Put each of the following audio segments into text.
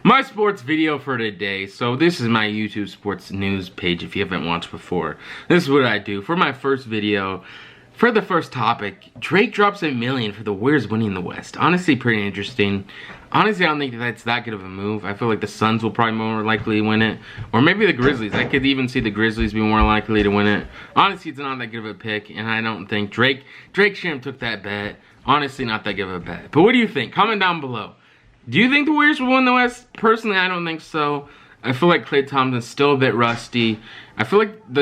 My sports video for today. So this is my YouTube sports news page if you haven't watched before. This is what I do. For my first video, for the first topic, Drake drops $1 million for the Warriors winning the West. Honestly, pretty interesting. Honestly, I don't think that's that good of a move. I feel like the Suns will probably more likely win it. Or maybe the Grizzlies. I could even see the Grizzlies be more likely to win it. Honestly, it's not that good of a pick. And I don't think Drake shouldn't have took that bet. Honestly, not that good of a bet. But what do you think? Comment down below. Do you think the Warriors will win the West? Personally, I don't think so. I feel like Klay Thompson's still a bit rusty. I feel like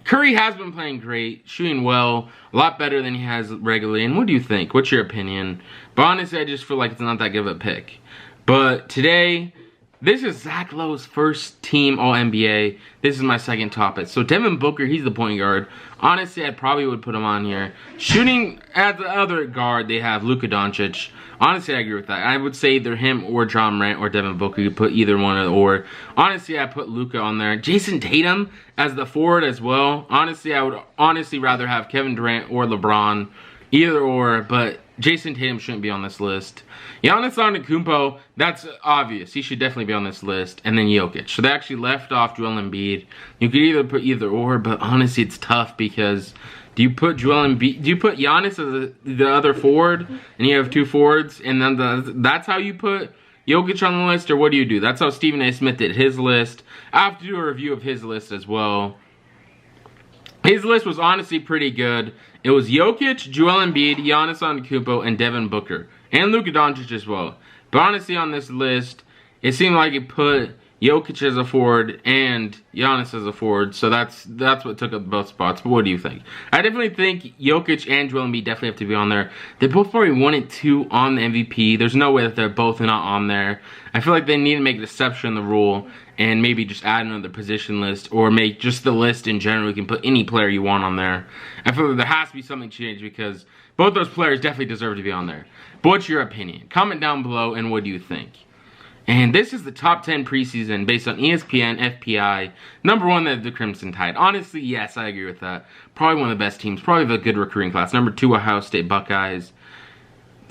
Curry has been playing great, shooting well, a lot better than he has regularly. And what do you think? What's your opinion? But honestly, I just feel like it's not that good of a pick. But today, this is Zach Lowe's first team All-NBA. This is my second topic. So Devin Booker, he's the point guard. Honestly, I probably would put him on here. Shooting at the other guard, they have Luka Doncic. Honestly, I agree with that. I would say either him or John Morant or Devin Booker. You put either one or. Honestly, I put Luka on there. Jason Tatum as the forward as well. Honestly, I would rather have Kevin Durant or LeBron. Either or, but Jason Tatum shouldn't be on this list. Giannis Antetokounmpo, that's obvious. He should definitely be on this list. And then Jokic. So they actually left off Joel Embiid. You could either put either or, but honestly, it's tough because do you put Joel Embiid? Do you put Giannis as the other forward, and you have two forwards, and then that's how you put Jokic on the list, or what do you do? That's how Stephen A.Smith did his list. I have to do a review of his list as well. His list was honestly pretty good. It was Jokic, Joel Embiid, Giannis Antetokounmpo, and Devin Booker. And Luka Doncic as well. But honestly, on this list, it seemed like it put Jokic as a forward and Giannis as a forward. So that's what took up both spots. But what do you think? I definitely think Jokic and Joel Embiid definitely have to be on there. They both probably 1 and 2 on the MVP. There's no way that they're both not on there. I feel like they need to make an exception in the rule and maybe just add another position list or make just the list in general. You can put any player you want on there. I feel like there has to be something changed because both those players definitely deserve to be on there. But what's your opinion? Comment down below and what do you think? And this is the top 10 preseason based on ESPN, FPI. Number 1, the Crimson Tide. Honestly, yes, I agree with that. Probably one of the best teams. Probably a good recruiting class. Number 2, Ohio State Buckeyes.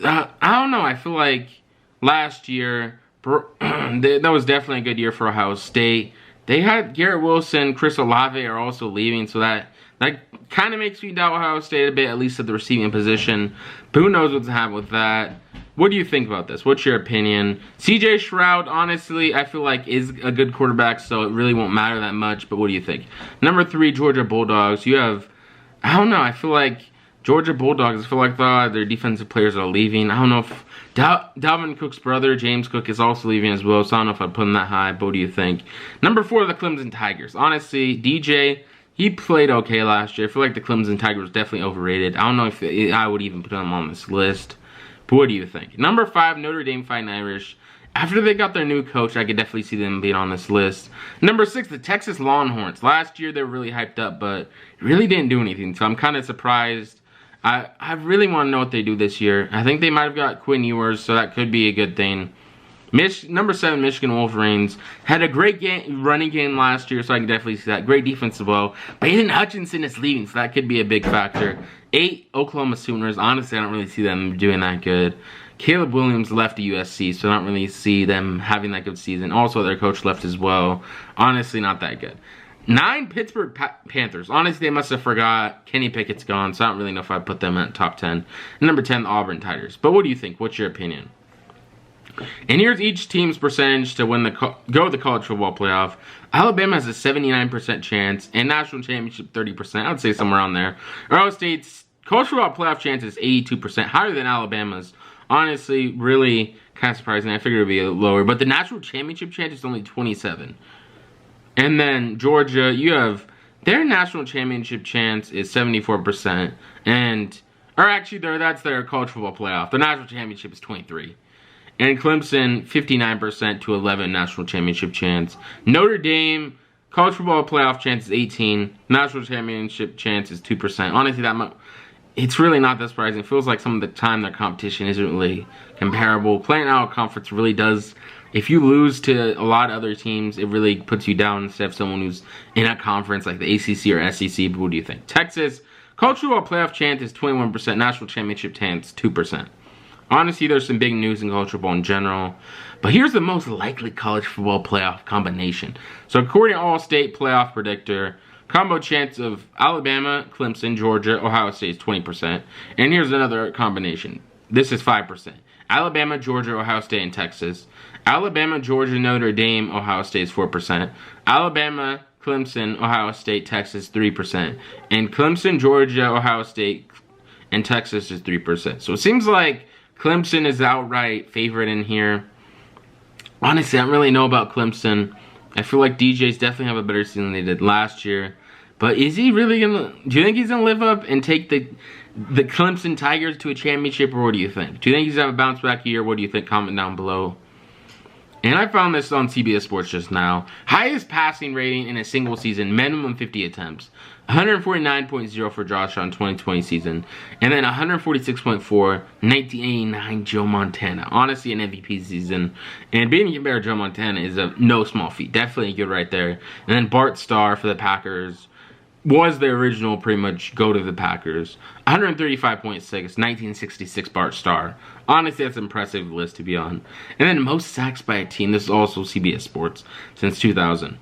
I don't know. I feel like last year, that was definitely a good year for Ohio State. They had Garrett Wilson, Chris Olave are also leaving, so that kind of makes me doubt Ohio State a bit, at least at the receiving position. But who knows what's happening with that. What do you think about this? What's your opinion? CJ Stroud, honestly, I feel like is a good quarterback, so it really won't matter that much. But what do you think? Number 3, Georgia Bulldogs. You have, I don't know, I feel like Georgia Bulldogs, I feel like their defensive players are leaving. I don't know if Dalvin Cook's brother, James Cook, is also leaving as well, so I don't know if I'd put him that high. But what do you think? Number 4, the Clemson Tigers. Honestly, DJ, he played okay last year. I feel like the Clemson Tigers was definitely overrated. I don't know if I would even put him on this list. But what do you think? Number 5, Notre Dame Fighting Irish. After they got their new coach, I could definitely see them being on this list. Number 6, the Texas Longhorns. Last year, they were really hyped up, but really didn't do anything. So I'm kind of surprised. I really want to know what they do this year. I think they might have got Quinn Ewers, so that could be a good thing. Number 7, Michigan Wolverines. Had a great running game last year, so I can definitely see that. Great defense as well. But Aiden Hutchinson is leaving, so that could be a big factor. 8, Oklahoma Sooners. Honestly, I don't really see them doing that good. Caleb Williams left to USC, so I don't really see them having that good season. Also, their coach left as well. Honestly, not that good. 9, Pittsburgh Panthers. Honestly, they must have forgot Kenny Pickett's gone, so I don't really know if I put them at top 10. And number 10, the Auburn Tigers. But what do you think? What's your opinion? And here's each team's percentage to win go the college football playoff. Alabama has a 79% chance, and national championship 30%. I would say somewhere on there. Ohio State's college football playoff chance is 82%, higher than Alabama's. Honestly, really kind of surprising. I figured it would be lower, but the national championship chance is only 27%. And then Georgia, you have their national championship chance is 74%, that's their college football playoff. The national championship is 23%. And Clemson, 59% to 11 national championship chance. Notre Dame, college football playoff chance is 18%. National championship chance is 2%. Honestly, it's really not that surprising. It feels like some of the time their competition isn't really comparable. Playing out of conference really does. If you lose to a lot of other teams, it really puts you down instead of someone who's in a conference like the ACC or SEC. But what do you think? Texas, college football playoff chance is 21%. National championship chance, 2%. Honestly, there's some big news in college football in general. But here's the most likely college football playoff combination. So according to All-State Playoff Predictor, combo chance of Alabama, Clemson, Georgia, Ohio State is 20%. And here's another combination. This is 5%. Alabama, Georgia, Ohio State, and Texas. Alabama, Georgia, Notre Dame, Ohio State is 4%. Alabama, Clemson, Ohio State, Texas, 3%. And Clemson, Georgia, Ohio State, and Texas is 3%. So it seems like Clemson is outright favorite in here. Honestly, I don't really know about Clemson. I feel like DJs definitely have a better season than they did last year. But is he really gonna? Do you think he's gonna live up and take the Clemson Tigers to a championship, or what do you think? Do you think he's gonna have a bounce back year? What do you think? Comment down below. And I found this on CBS Sports just now. Highest passing rating in a single season, minimum 50 attempts. 149.0 for Josh Allen 2020 season. And then 146.4, 1989 Joe Montana. Honestly, an MVP season. And being compared to Joe Montana is a no small feat. Definitely good right there. And then Bart Starr for the Packers was the original pretty much go to the Packers. 135.6, 1966 Bart Starr. Honestly, that's an impressive list to be on. And then most sacks by a team. This is also CBS Sports since 2000.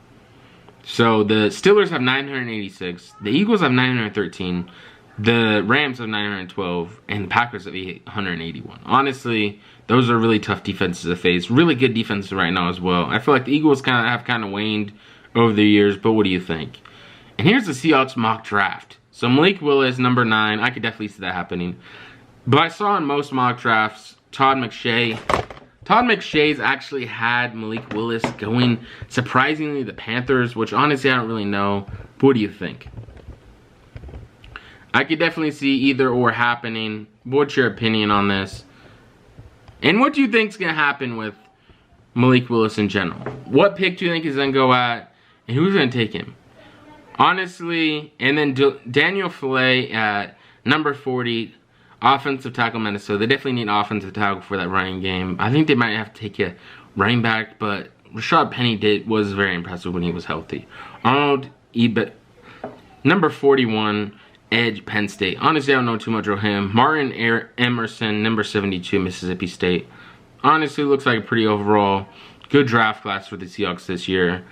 So the Steelers have 986. The Eagles have 913. The Rams have 912. And the Packers have 881. Honestly, those are really tough defenses to face. Really good defenses right now as well. I feel like the Eagles have kind of waned over the years. But what do you think? And here's the Seahawks mock draft. So Malik Willis, number 9. I could definitely see that happening. But I saw in most mock drafts, Todd McShay's actually had Malik Willis going, surprisingly, the Panthers, which honestly I don't really know. But what do you think? I could definitely see either or happening. What's your opinion on this? And what do you think is going to happen with Malik Willis in general? What pick do you think he's going to go at? And who's going to take him? Honestly, and then Daniel Filet at number 40, offensive tackle Minnesota. They definitely need offensive tackle for that running game. I think they might have to take a running back, but Rashad Penny was very impressive when he was healthy. Arnold Ebert, number 41, edge Penn State. Honestly, I don't know too much about him. Martin Emerson, number 72, Mississippi State. Honestly, looks like a pretty overall good draft class for the Seahawks this year.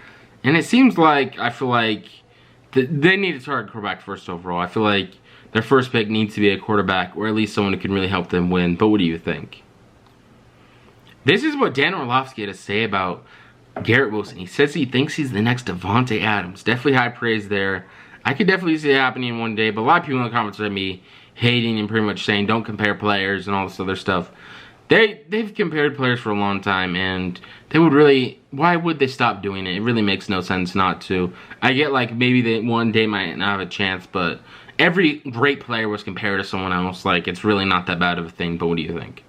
And it seems like, I feel like, they need to target quarterback first overall. I feel like their first pick needs to be a quarterback, or at least someone who can really help them win. But what do you think? This is what Dan Orlovsky had to say about Garrett Wilson. He says he thinks he's the next Devontae Adams. Definitely high praise there. I could definitely see it happening one day, but a lot of people in the comments are me hating and pretty much saying don't compare players and all this other stuff. They've compared players for a long time, and they would really, why would they stop doing it? It really makes no sense not to. I get like maybe they one day might not have a chance, but every great player was compared to someone else. Like, it's really not that bad of a thing, but what do you think?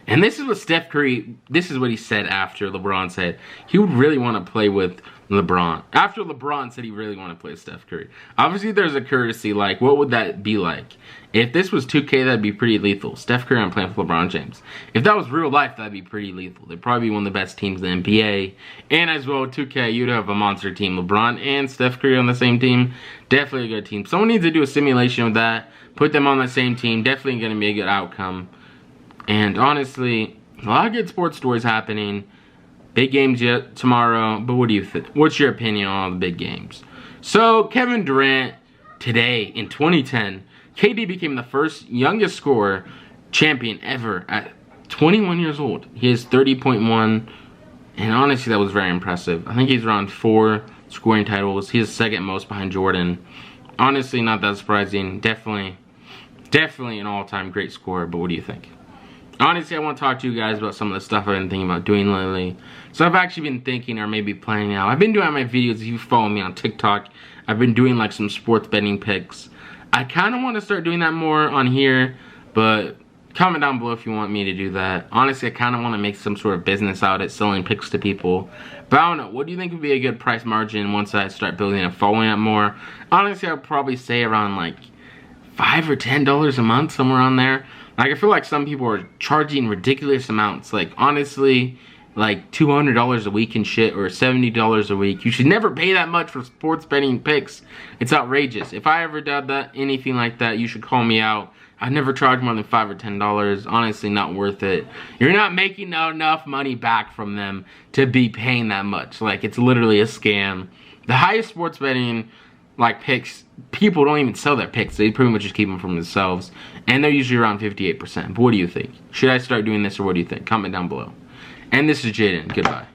And this is what Steph Curry, this is what he said after LeBron said he would really want to play with LeBron. After LeBron said he really wanted to play with Steph Curry. Obviously, there's a courtesy, like, what would that be like? If this was 2K, that'd be pretty lethal. Steph Curry on playing with LeBron James. If that was real life, that'd be pretty lethal. They'd probably be one of the best teams in the NBA. And as well, 2K, you'd have a monster team. LeBron and Steph Curry on the same team. Definitely a good team. Someone needs to do a simulation of that. Put them on the same team. Definitely going to be a good outcome. And honestly, a lot of good sports stories happening. Big games yet tomorrow, but what do you think? What's your opinion on all the big games? So, Kevin Durant, today, in 2010, KD became the first youngest scorer champion ever at 21 years old. He is 30.1, and honestly, that was very impressive. I think he's around 4 scoring titles. He's second most behind Jordan. Honestly, not that surprising. Definitely an all-time great scorer, but what do you think? Honestly, I want to talk to you guys about some of the stuff I've been thinking about doing lately. So I've actually been thinking or maybe planning out. I've been doing my videos, if you follow me on TikTok, I've been doing like some sports betting picks. I kind of want to start doing that more on here, but comment down below if you want me to do that. Honestly, I kind of want to make some sort of business out of selling picks to people. But I don't know, what do you think would be a good price margin once I start building and following up more? Honestly, I'd probably say around like $5 or $10 a month, somewhere on there. Like, I feel like some people are charging ridiculous amounts. Like, honestly, like $200 a week and shit, or $70 a week. You should never pay that much for sports betting picks. It's outrageous. If I ever did that, anything like that, you should call me out. I never charge more than $5 or $10. Honestly, not worth it. You're not making enough money back from them to be paying that much. Like, it's literally a scam. The highest sports betting, like, picks, people don't even sell their picks. They pretty much just keep them for themselves. And they're usually around 58%. But what do you think? Should I start doing this, or what do you think? Comment down below. And this is Jaden. Goodbye.